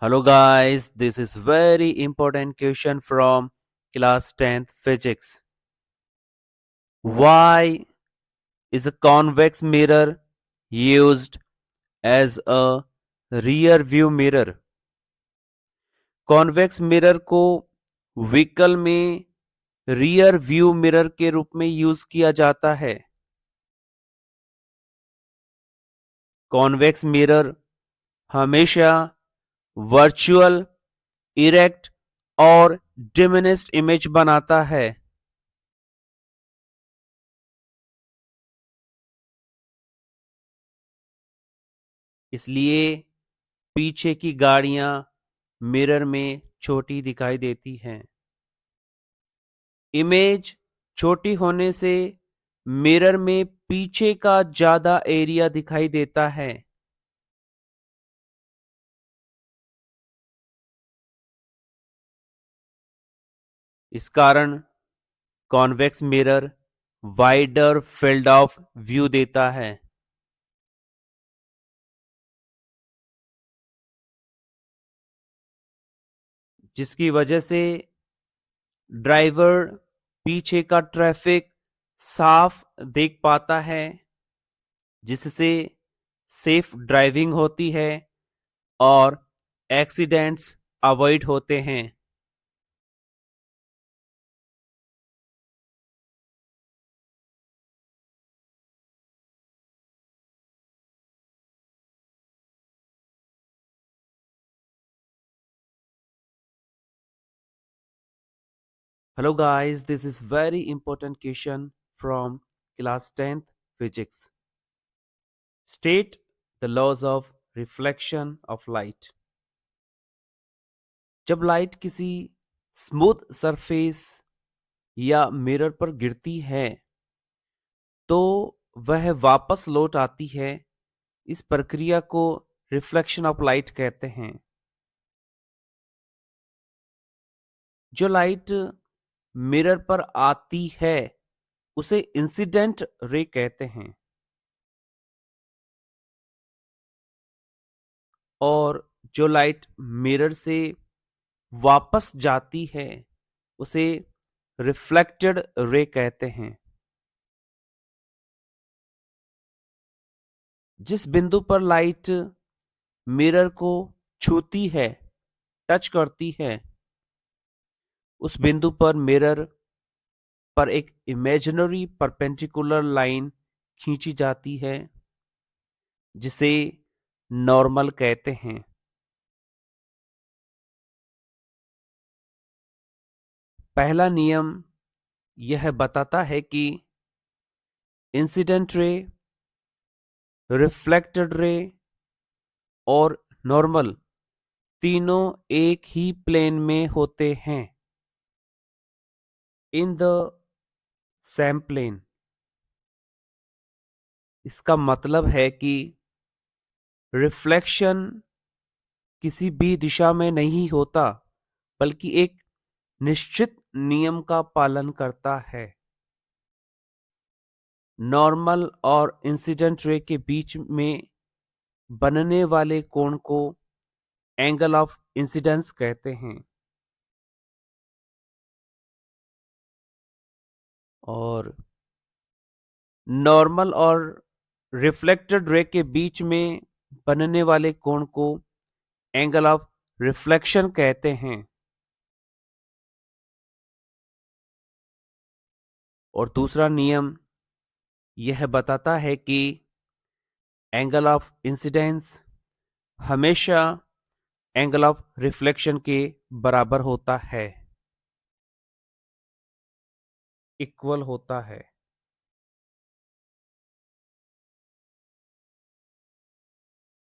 Hello guys, this is very important question from class 10th physics. Why is a convex mirror used as a rear view mirror? Convex mirror को vehicle में rear view mirror के रूप में use किया जाता है। Convex mirror हमेशा virtual, erect और डिमिनिस्ड इमेज बनाता है। इसलिए पीछे की गाड़ियां मिरर में छोटी दिखाई देती हैं। इमेज छोटी होने से मिरर में पीछे का ज्यादा एरिया दिखाई देता है। इस कारण convex mirror wider field of view देता है। जिसकी वजह से ड्राइवर पीछे का ट्रैफिक साफ देख पाता है, जिससे सेफ ड्राइविंग होती है और एक्सीडेंट्स अवॉइड होते हैं। Hello guys, this is very important question from class 10th physics. State the laws of reflection of light. जब लाइट किसी स्मूथ सरफेस या मिरर पर गिरती है तो वह वापस लौट आती है। इस प्रक्रिया को रिफ्लेक्शन ऑफ लाइट कहते हैं। जो लाइट मिरर पर आती है उसे इंसिडेंट रे कहते हैं और जो लाइट मिरर से वापस जाती है उसे रिफ्लेक्टेड रे कहते हैं। जिस बिंदु पर लाइट मिरर को छूती है, टच करती है, उस बिंदु पर मिरर पर एक इमेजिनरी परपेंडिकुलर लाइन खींची जाती है जिसे नॉर्मल कहते हैं। पहला नियम यह बताता है कि इंसिडेंट रे, रिफ्लेक्टेड रे और नॉर्मल तीनों एक ही प्लेन में होते हैं, इन द सेम प्लेन। इसका मतलब है कि रिफ्लेक्शन किसी भी दिशा में नहीं होता बल्कि एक निश्चित नियम का पालन करता है। नॉर्मल और इंसिडेंट रे के बीच में बनने वाले कोण को एंगल ऑफ इंसिडेंस कहते हैं और नॉर्मल और रिफ्लेक्टेड रे के बीच में बनने वाले कोण को एंगल ऑफ रिफ्लेक्शन कहते हैं। और दूसरा नियम यह बताता है कि एंगल ऑफ इंसिडेंस हमेशा एंगल ऑफ रिफ्लेक्शन के बराबर होता है, इक्वल होता है।